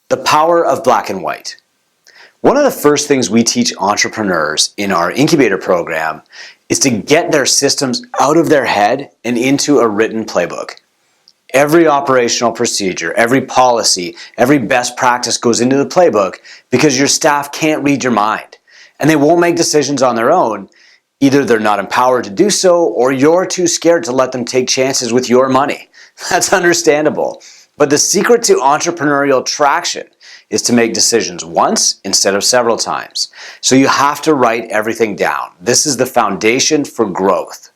The power of black and white. One of the first things we teach entrepreneurs in our incubator program is to get their systems out of their head and into a written playbook. Every operational procedure, every policy, every best practice goes into the playbook because your staff can't read your mind and they won't make decisions on their own. Either they're not empowered to do so or you're too scared to let them take chances with your money. That's understandable. But the secret to entrepreneurial traction is to make decisions once instead of several times. So you have to write everything down. This is the foundation for growth.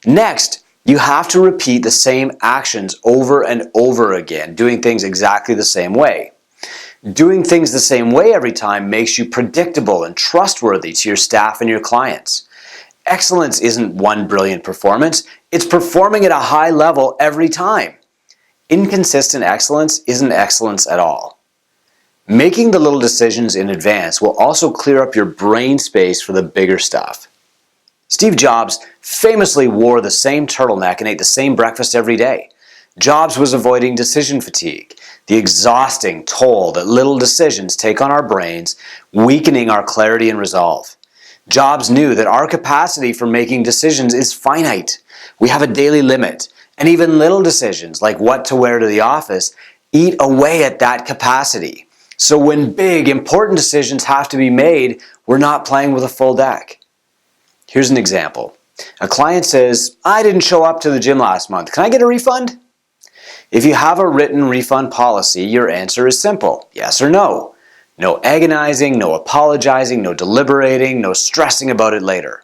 Next, you have to repeat the same actions over and over again, doing things exactly the same way. Doing things the same way every time makes you predictable and trustworthy to your staff and your clients. Excellence isn't one brilliant performance, it's performing at a high level every time. Inconsistent excellence isn't excellence at all. Making the little decisions in advance will also clear up your brain space for the bigger stuff. Steve Jobs famously wore the same turtleneck and ate the same breakfast every day. Jobs was avoiding decision fatigue, the exhausting toll that little decisions take on our brains, weakening our clarity and resolve. Jobs knew that our capacity for making decisions is finite. We have a daily limit. And even little decisions, like what to wear to the office, eat away at that capacity. So when big, important decisions have to be made, we're not playing with a full deck. Here's an example. A client says, I didn't show up to the gym last month. Can I get a refund? If you have a written refund policy, your answer is simple, yes or no. No agonizing, no apologizing, no deliberating, no stressing about it later.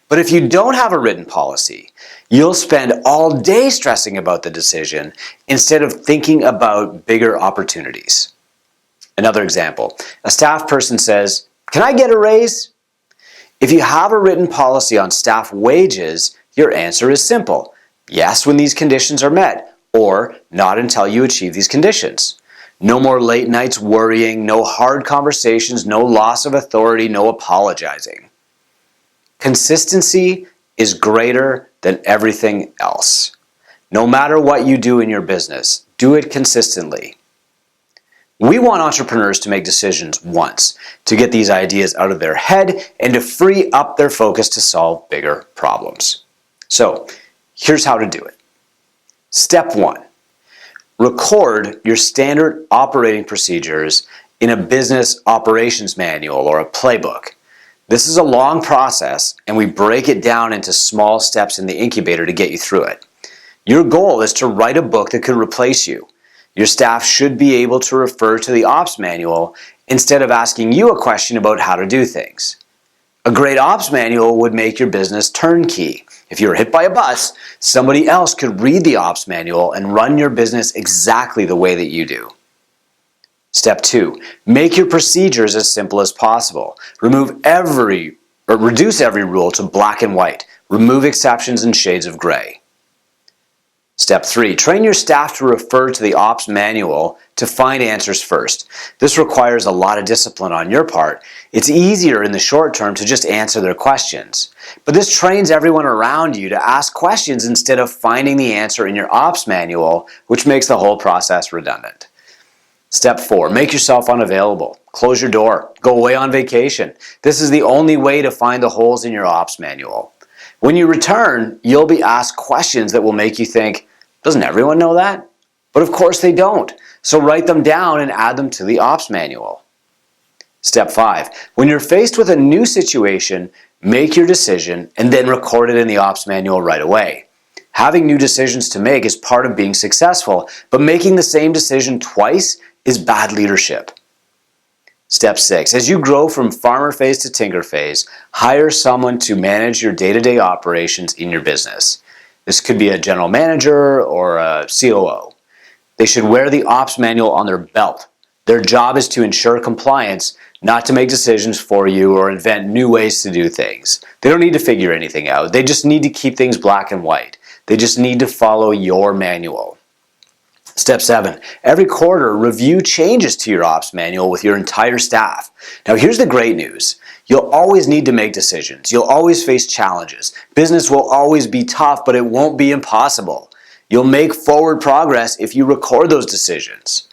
But if you don't have a written policy, you'll spend all day stressing about the decision instead of thinking about bigger opportunities. Another example, a staff person says, can I get a raise? If you have a written policy on staff wages, your answer is simple, yes when these conditions are met, or not until you achieve these conditions. No more late nights worrying, no hard conversations, no loss of authority, no apologizing. Consistency is greater than everything else. No matter what you do in your business, do it consistently. We want entrepreneurs to make decisions once, to get these ideas out of their head and to free up their focus to solve bigger problems. So, here's how to do it. Step 1. Record your standard operating procedures in a business operations manual or a playbook. This is a long process, and we break it down into small steps in the incubator to get you through it. Your goal is to write a book that could replace you. Your staff should be able to refer to the ops manual instead of asking you a question about how to do things. A great ops manual would make your business turnkey. If you were hit by a bus, somebody else could read the ops manual and run your business exactly the way that you do. Step 2, make your procedures as simple as possible. Reduce every rule to black and white. Remove exceptions and shades of gray. Step 3, train your staff to refer to the ops manual to find answers first. This requires a lot of discipline on your part. It's easier in the short term to just answer their questions. But this trains everyone around you to ask questions instead of finding the answer in your ops manual, which makes the whole process redundant. Step 4, make yourself unavailable. Close your door. Go away on vacation. This is the only way to find the holes in your ops manual. When you return, you'll be asked questions that will make you think, doesn't everyone know that? But of course they don't. So write them down and add them to the ops manual. Step 5, when you're faced with a new situation, make your decision and then record it in the ops manual right away. Having new decisions to make is part of being successful, but making the same decision twice is bad leadership. Step 6, as you grow from farmer phase to tinker phase, hire someone to manage your day-to-day operations in your business. This could be a general manager or a COO. They should wear the ops manual on their belt. Their job is to ensure compliance, not to make decisions for you or invent new ways to do things. They don't need to figure anything out. They just need to keep things black and white. They just need to follow your manual. Step 7, every quarter review changes to your ops manual with your entire staff. Now here's the great news. You'll always need to make decisions. You'll always face challenges. Business will always be tough, but it won't be impossible. You'll make forward progress if you record those decisions.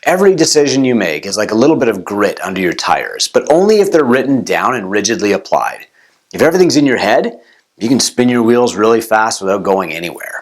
Every decision you make is like a little bit of grit under your tires, but only if they're written down and rigidly applied. If everything's in your head, you can spin your wheels really fast without going anywhere.